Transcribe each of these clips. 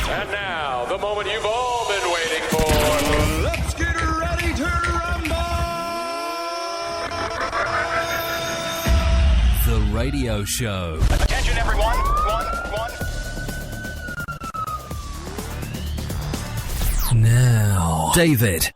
And now, the moment you've all been waiting for. Let's get ready to rumble! The radio show. Attention, everyone. One. Now, David.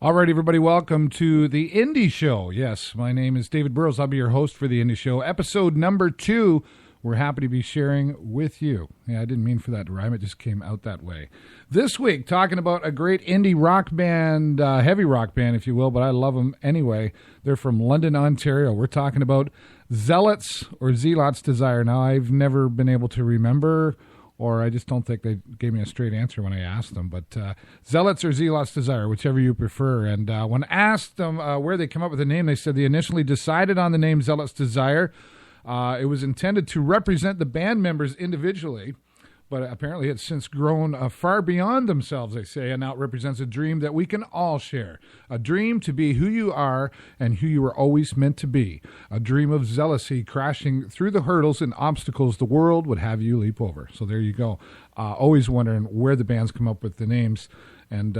All right, everybody, welcome to the Indie Show. Yes, my name is David Burrows. I'll be your host for the Indie Show. Episode number 2, we're happy to be sharing with you. Yeah, I didn't mean for that to rhyme. It just came out that way. This week, talking about a great indie rock band, heavy rock band, if you will, but I love them anyway. They're from London, Ontario. We're talking about Zealots or Zealots Desire. Now, I've never been able to remember, or I just don't think they gave me a straight answer when I asked them. But Zealots or Zealots Desire, whichever you prefer. And when asked them where they come up with the name, they said they initially decided on the name Zealots Desire. It was intended to represent the band members individually, but apparently it's since grown far beyond themselves, they say, and now it represents a dream that we can all share. A dream to be who you are and who you were always meant to be. A dream of zealousy crashing through the hurdles and obstacles the world would have you leap over. So there you go. Always wondering where the bands come up with the names, and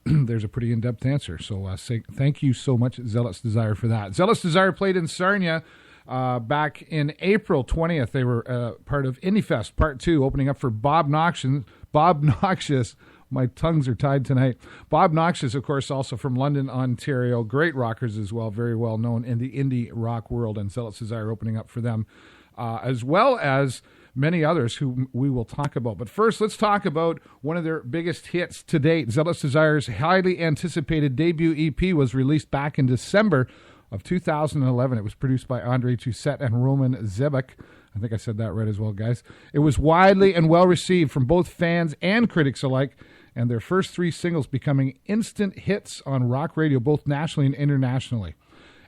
there's a pretty in-depth answer. So thank you so much, Zealots Desire, for that. Zealots Desire played in Sarnia back in April 20th. They were part of IndieFest Part 2, opening up for Bob Noxious. My tongues are tied tonight. Bob Noxious, of course, also from London, Ontario. Great rockers as well, very well known in the indie rock world, and Zealots Desire opening up for them, as well as many others who we will talk about. But first, let's talk about one of their biggest hits to date. Zealots Desire's highly anticipated debut EP was released back in December of 2011. It was produced by Andre Toussaint and Roman Zebek. I think I said that right as well, guys. It was widely and well received from both fans and critics alike, and their first 3 singles becoming instant hits on rock radio, both nationally and internationally.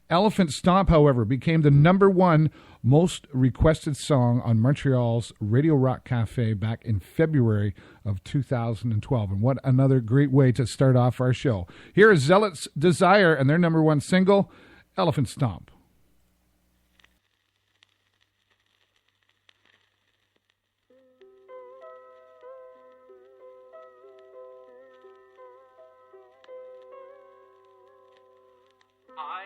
Elephant Stomp, however, became the number 1 most requested song on Montreal's Radio Rock Cafe back in February of 2012. And what another great way to start off our show. Here is Zealots Desire and their number 1 single, Elephant Stomp. I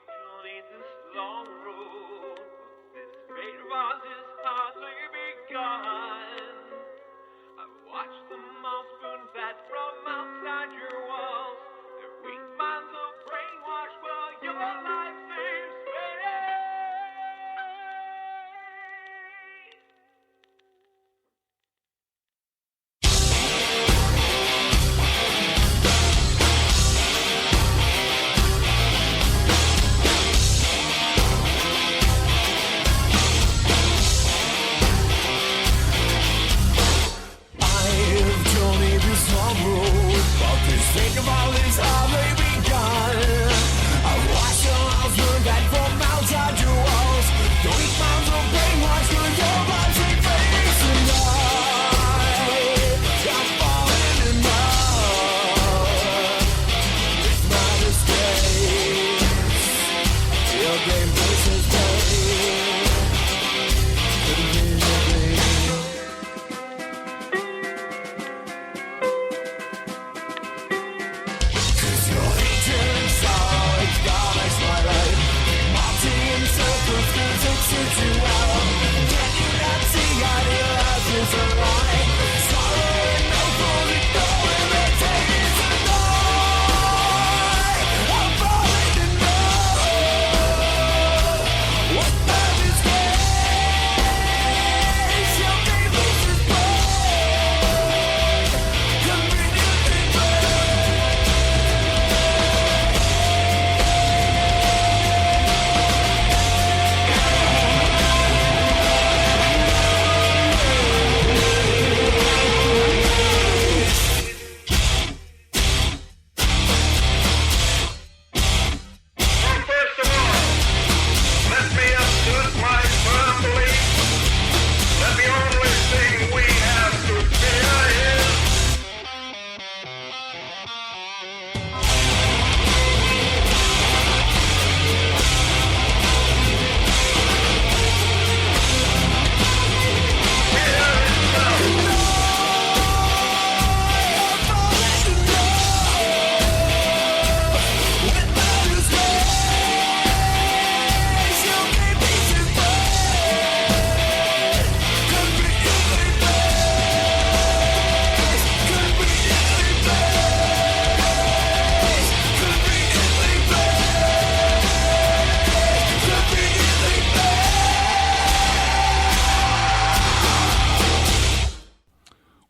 journeyed this long road. This great was is hardly begun. I've watched the mouse spoon fed from outside your walls. Their weak minds are brainwashed while your life is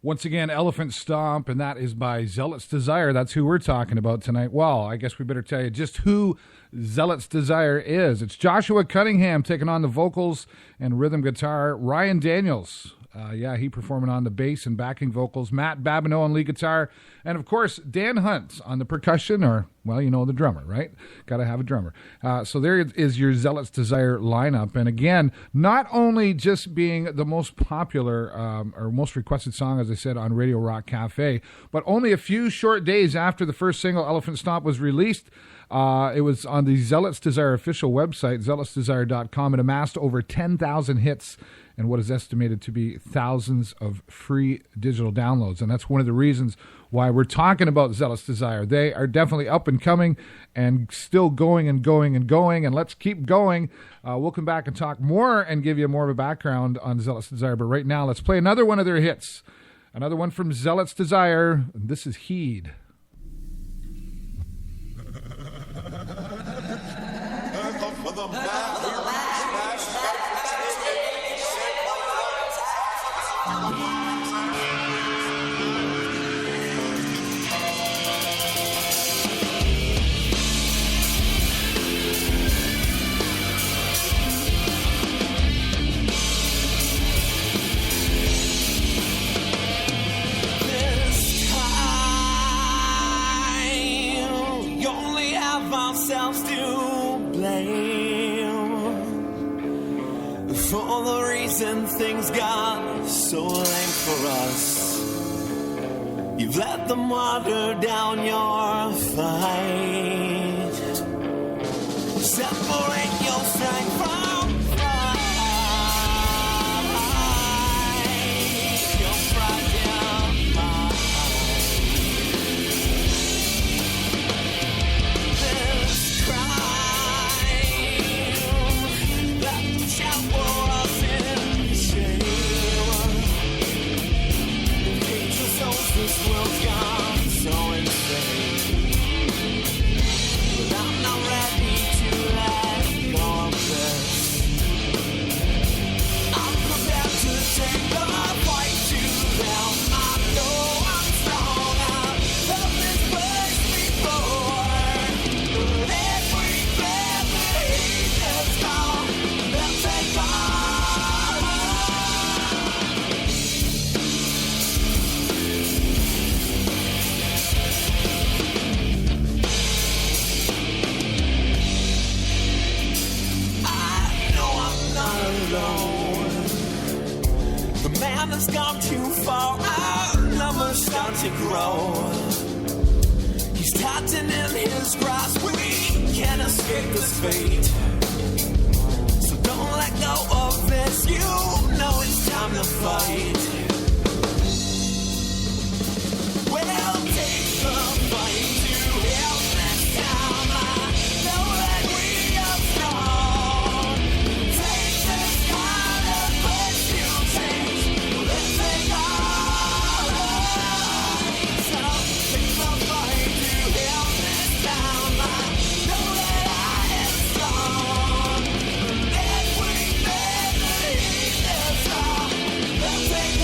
Once again, Elephant Stomp, and that is by Zealots Desire. That's who we're talking about tonight. Well, I guess we better tell you just who Zealots Desire is. It's Joshua Cunningham taking on the vocals and rhythm guitar. Ryan Daniels, he performing on the bass and backing vocals. Matt Babineau on lead guitar. And, of course, Dan Hunt on the percussion, or, well, you know, the drummer, right? Got to have a drummer. So there is your Zealots Desire lineup. And, again, not only just being the most popular or most requested song, as I said, on Radio Rock Cafe, but only a few short days after the first single, Elephant Stomp, was released, it was on the Zealots Desire official website, zealotsdesire.com. It amassed over 10,000 hits and what is estimated to be thousands of free digital downloads. And that's one of the reasons why we're talking about Zealots Desire. They are definitely up and coming and still going and going and going. And let's keep going. We'll come back and talk more and give you more of a background on Zealots Desire. But right now, let's play another one of their hits. Another one from Zealots Desire. This is Heed. Ourselves to blame for the reason things got so lame for us. You've let them water down your fight. Separate your strength from fight. Your fragile mind. This world's gone so insane, but I'm not ready to let go of this. I'm prepared to take the fight to them. I know I'm strong. I've felt this place before, but every breath that he has gone, they'll take on. The man has gone too far, our numbers start to grow. He's tightened in his grasp, we can't escape this fate. So don't let go of this, you know it's time to fight. We'll take the fight to help this town. I know that we are strong. Take this kind of place you change. Let's take on. So take the fight to help this town. I know that I am strong. Every day that he is strong. Let's take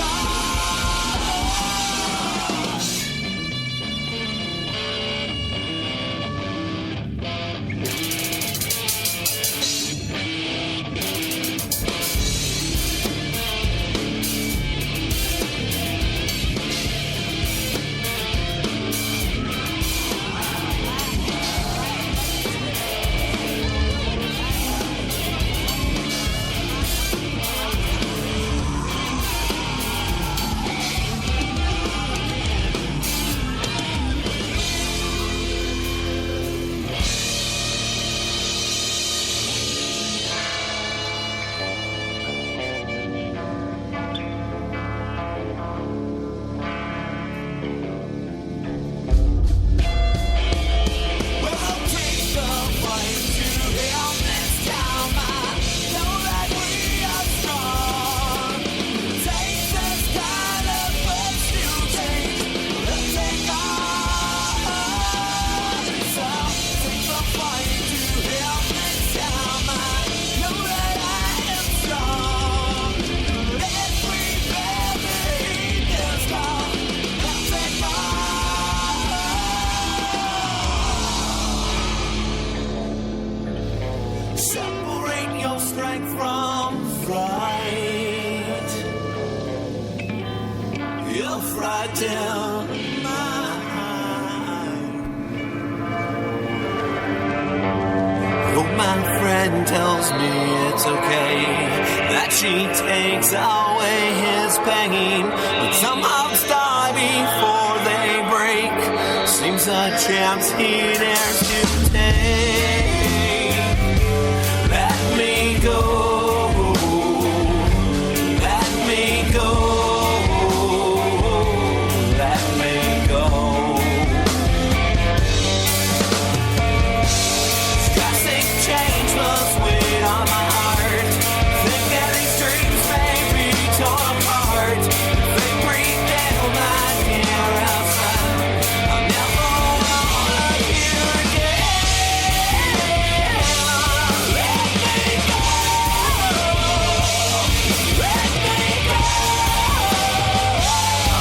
myself right down Oh, my friend tells me it's okay that she takes away his pain, but some hearts die before they break. Seems a chance he dares to take. Let me go. Let me go. Let me go. Stressing change must weigh on my heart. Think that these dreams may be torn apart. They breathe down my dear outside. I'm never gonna hear again. Let me go. Let me go. Let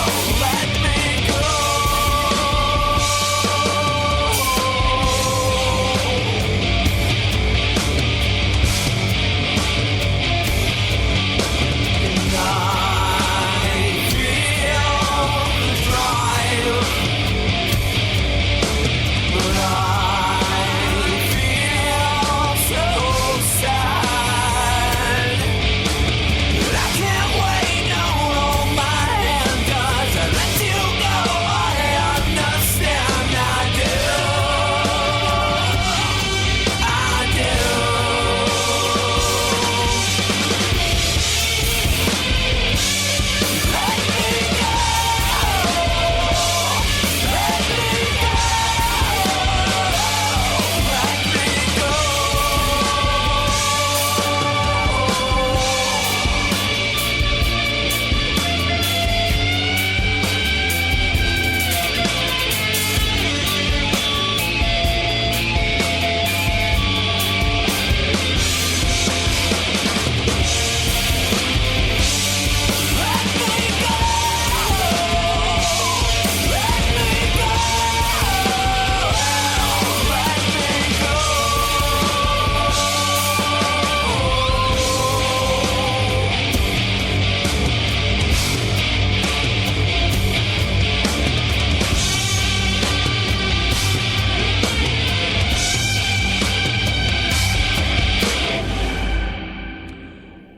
me go.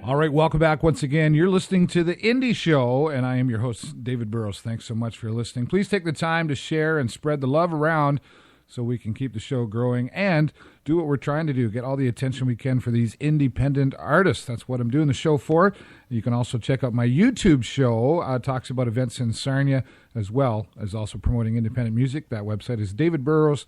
All right, welcome back once again. You're listening to The Indie Show, and I am your host, David Burrows. Thanks so much for listening. Please take the time to share and spread the love around so we can keep the show growing and do what we're trying to do, get all the attention we can for these independent artists. That's what I'm doing the show for. You can also check out my YouTube show. Talks about events in Sarnia as well as also promoting independent music. That website is davidburrows.ws.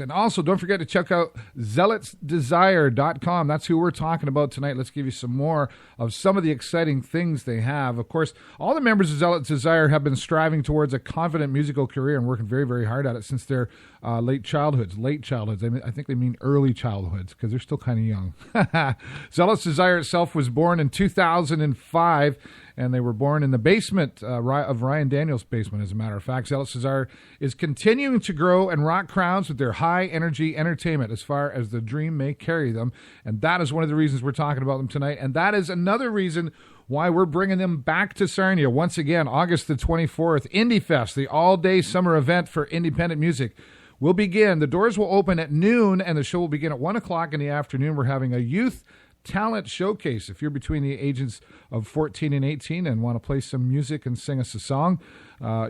And also, don't forget to check out zealotsdesire.com. That's who we're talking about tonight. Let's give you some more of some of the exciting things they have. Of course, all the members of Zealots Desire have been striving towards a confident musical career and working very, very hard at it since their late childhoods. I think they mean early childhoods because they're still kind of young. Zealots Desire itself was born in 2005. And they were born in the basement of Ryan Daniels' basement, as a matter of fact. Zealots Desire is continuing to grow and rock crowds with their high-energy entertainment as far as the dream may carry them. And that is one of the reasons we're talking about them tonight. And that is another reason why we're bringing them back to Sarnia. Once again, August the 24th, Indie Fest, the all-day summer event for independent music, will begin. The doors will open at noon, and the show will begin at 1 o'clock in the afternoon. We're having a youth talent showcase. If you're between the ages of 14 and 18 and want to play some music and sing us a song,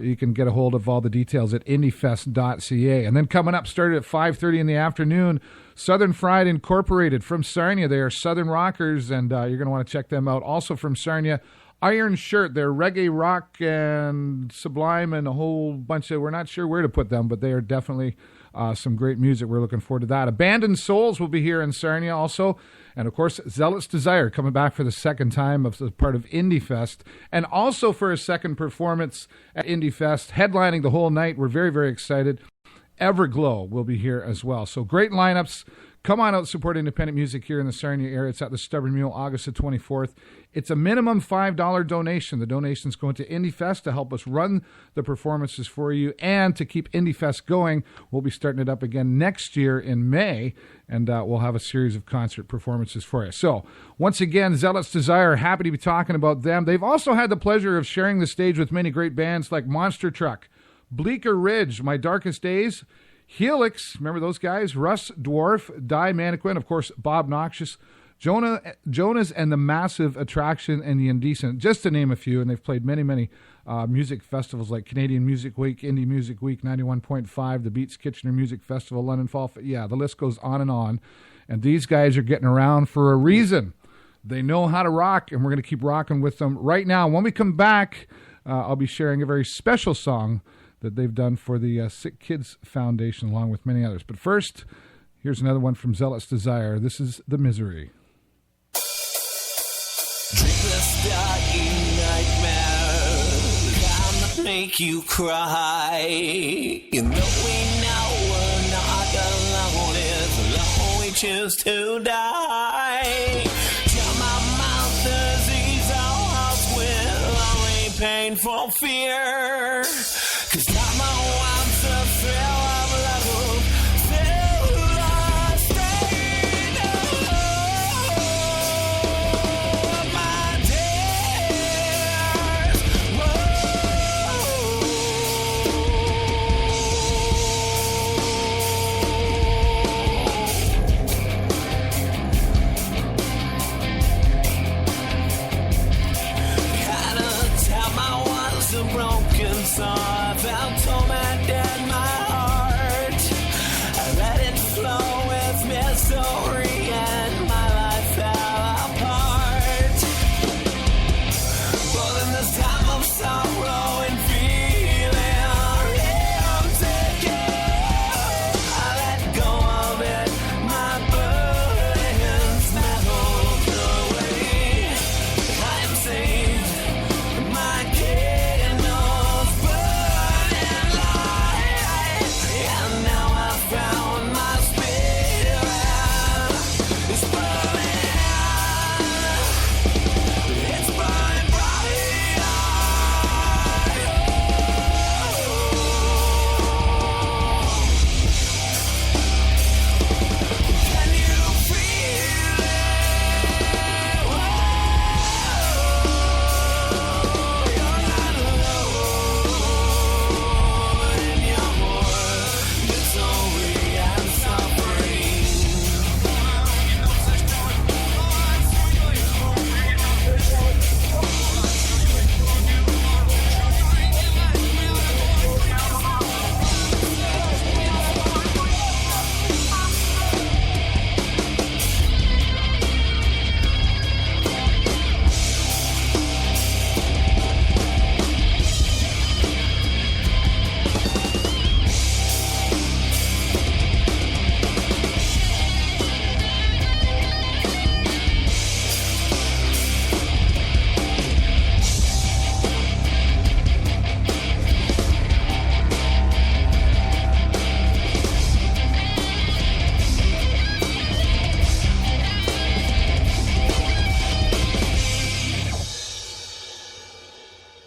you can get a hold of all the details at indiefest.ca. And then coming up, started at 5:30 in the afternoon, Southern Fried Incorporated from Sarnia. They are Southern rockers, and you're going to want to check them out. Also from Sarnia, Iron Shirt. They're reggae rock and sublime and a whole bunch of, we're not sure where to put them, but they are definitely some great music. We're looking forward to that. Abandoned Souls will be here in Sarnia also. And, of course, Zealots Desire coming back for the second time as part of Indie Fest. And also for a second performance at Indie Fest, headlining the whole night. We're very, very excited. Everglow will be here as well. So great lineups Come on out, support independent music here in the Sarnia area. It's at the Stubborn Mule, August the 24th. It's a minimum $5 donation. The donation's going to Indie Fest to help us run the performances for you and to keep Indie Fest going. We'll be starting it up again next year in May, and we'll have a series of concert performances for you. So, once again, Zealots Desire, happy to be talking about them. They've also had the pleasure of sharing the stage with many great bands like Monster Truck, Bleaker Ridge, My Darkest Days, Helix, remember those guys? Russ Dwarf, Die Mannequin, of course, Bob Noxious, Jonas and the Massive Attraction, and the Indecent, just to name a few. And they've played many, many music festivals like Canadian Music Week, Indie Music Week, 91.5, the Beats Kitchener Music Festival, London Fall. Yeah, the list goes on and on. And these guys are getting around for a reason. They know how to rock, and we're going to keep rocking with them right now. When we come back, I'll be sharing a very special song that they've done for the Sick Kids Foundation, along with many others. But first, here's another one from Zealots Desire. This is The Misery. Dreamless dying nightmare, gonna make you cry. You know we know we're not alone, it's alone we choose to die. Tell my mouth disease our hearts with only painful fear. 'Cause I'm a once a thrill of love, thrill of staying oh, my dears. Gotta tell my once a broken song. I felt torment in my heart. I let it flow with misery and my life fell apart. But in this time of sorrow and feeling empty, I let go of it. My burdens melt away. I am saved. My candles burning light, and now I found my spirit is burning. It's burning bright. Can you feel it? You're not alone in your misery and suffering.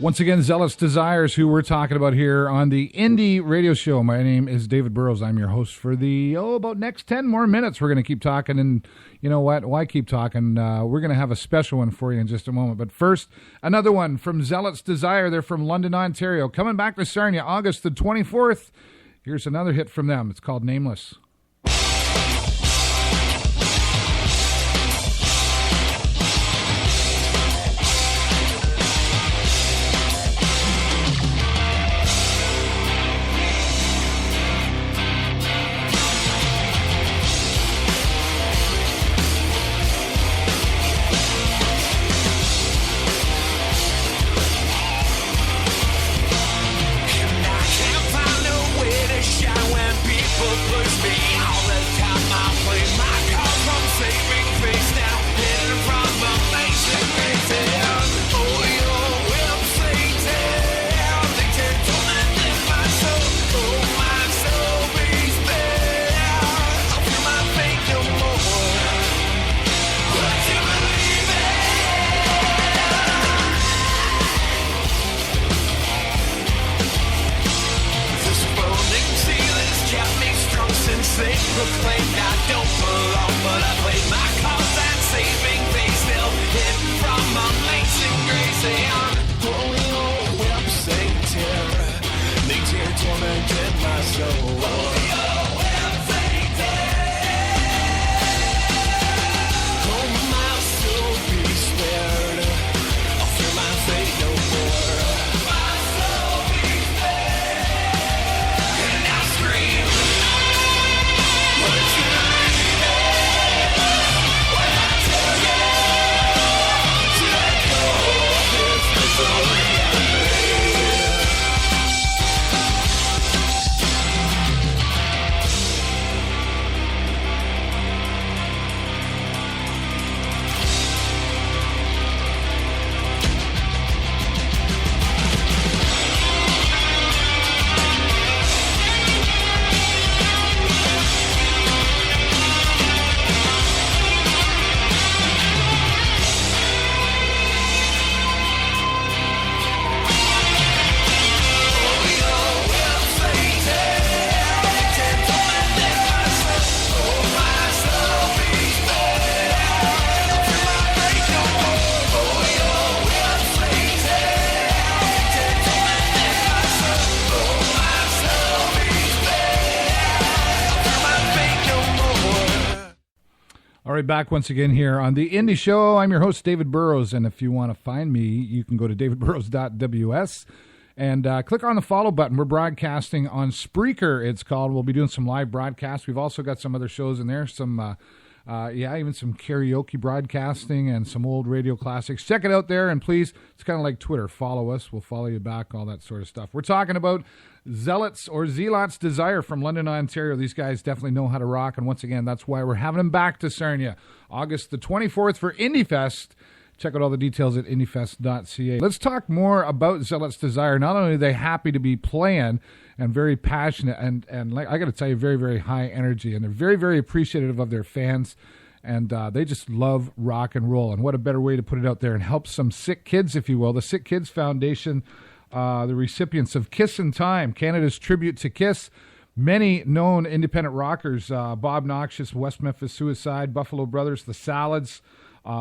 Once again, Zealous Desires, who we're talking about here on the Indie Radio Show. My name is David Burrows. I'm your host for the, about next 10 more minutes. We're going to keep talking, and you know what? Why keep talking? We're going to have a special one for you in just a moment. But first, another one from Zealots Desire. They're from London, Ontario. Coming back to Sarnia, August the 24th. Here's another hit from them. It's called Nameless. And I can't find a way to shine when people push me All right, back once again here on The Indie Show. I'm your host, David Burrows, and if you want to find me, you can go to davidburrows.ws and click on the follow button. We're broadcasting on Spreaker, it's called. We'll be doing some live broadcasts. We've also got some other shows in there, even some karaoke broadcasting and some old radio classics. Check it out there, and please, it's kind of like Twitter. Follow us. We'll follow you back, all that sort of stuff. We're talking about Zealots Desire from London, Ontario. These guys definitely know how to rock, and once again, that's why we're having them back to Sarnia, August the 24th for IndieFest. Check out all the details at indiefest.ca. Let's talk more about Zealots Desire. Not only are they happy to be playing and very passionate, and like, I got to tell you, very, very high energy, and they're very, very appreciative of their fans, and they just love rock and roll. And what a better way to put it out there and help some sick kids, if you will. The Sick Kids Foundation, the recipients of Kiss in Time, Canada's tribute to Kiss. Many known independent rockers, Bob Noxious, West Memphis Suicide, Buffalo Brothers, The Salads,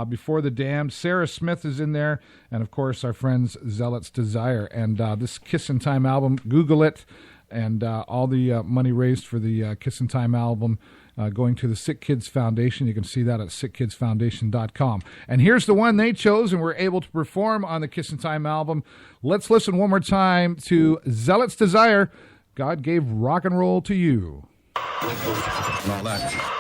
Before the Damned, Sarah Smith is in there, and of course our friends Zealots Desire. And this Kiss in Time album, Google it, and all the money raised for the Kiss in Time album going to the Sick Kids Foundation. You can see that at sickkidsfoundation.com. And here's the one they chose and were able to perform on the Kiss in Time album. Let's listen one more time to Zealots Desire, God Gave Rock and Roll to You. And all that.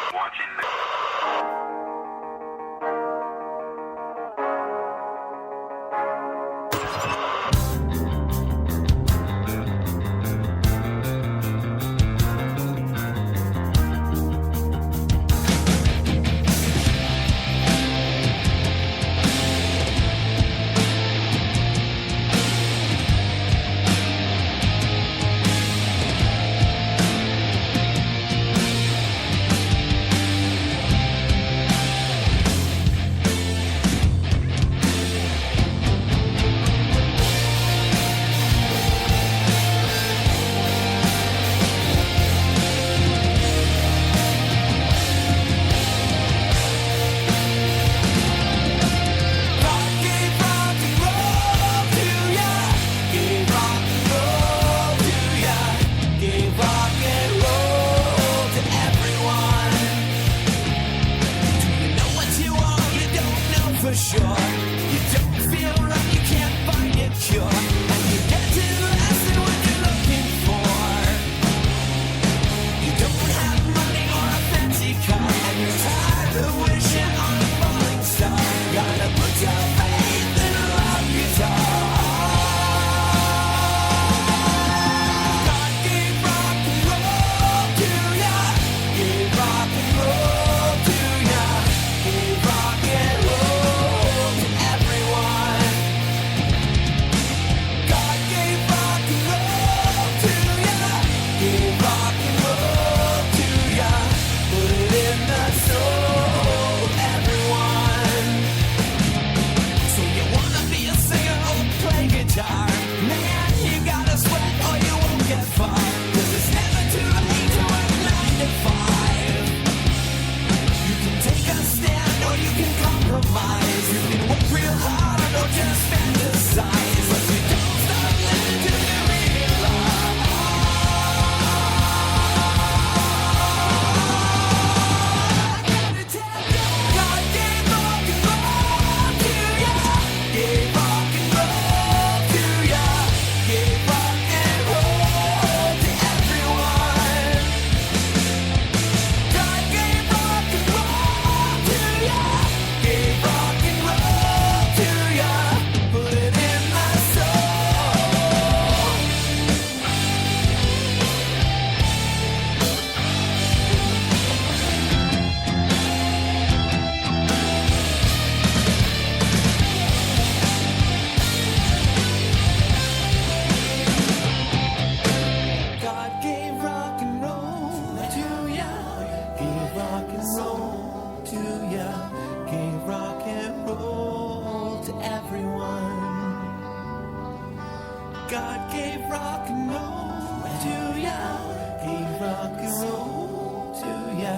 God gave rock and roll to ya. Gave rock and roll to ya.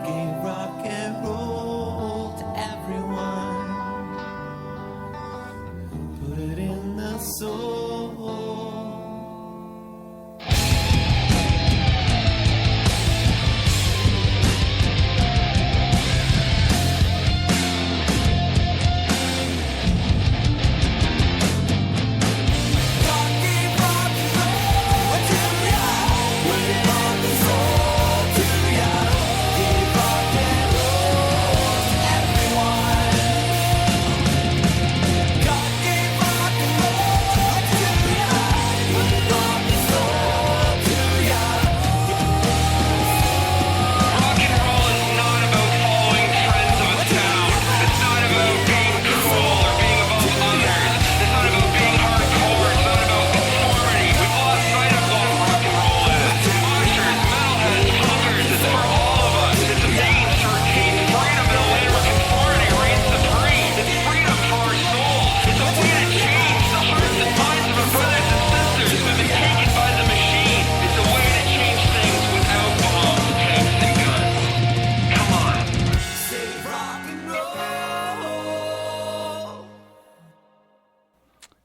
Gave rock and roll to everyone. Put it in the soul.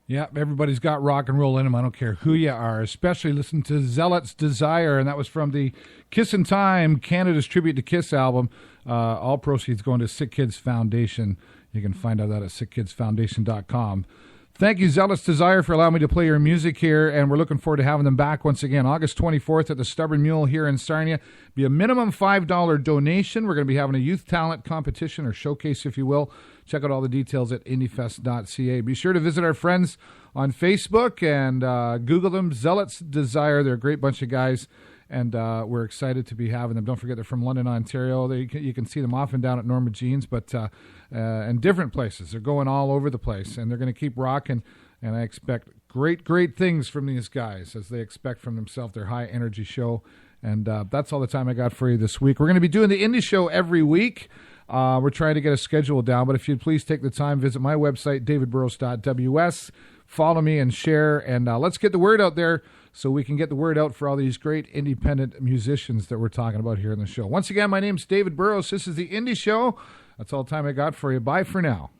Yeah, everybody's got rock and roll in them. I don't care who you are, especially listen to Zealots Desire, and that was from the Kiss in Time, Canada's Tribute to Kiss album. All proceeds going to Sick Kids Foundation. You can find out that at sickkidsfoundation.com. Thank you, Zealots Desire, for allowing me to play your music here, and we're looking forward to having them back once again. August 24th at the Stubborn Mule here in Sarnia. Be a minimum $5 donation. We're going to be having a youth talent competition or showcase, if you will. Check out all the details at indiefest.ca. Be sure to visit our friends on Facebook and Google them, Zealots Desire. They're a great bunch of guys, and we're excited to be having them. Don't forget they're from London, Ontario. You can see them often down at Norma Jean's, but and different places. They're going all over the place, and they're going to keep rocking, and I expect great things from these guys, as they expect from themselves, their high-energy show. And that's all the time I got for you this week. We're going to be doing the Indie Show every week. We're trying to get a schedule down, but if you'd please take the time, visit my website, davidburrows.ws, follow me and share, and let's get the word out there so we can get the word out for all these great independent musicians that we're talking about here in the show. Once again, my name's David Burrows. This is the Indie Show. That's all the time I got for you. Bye for now.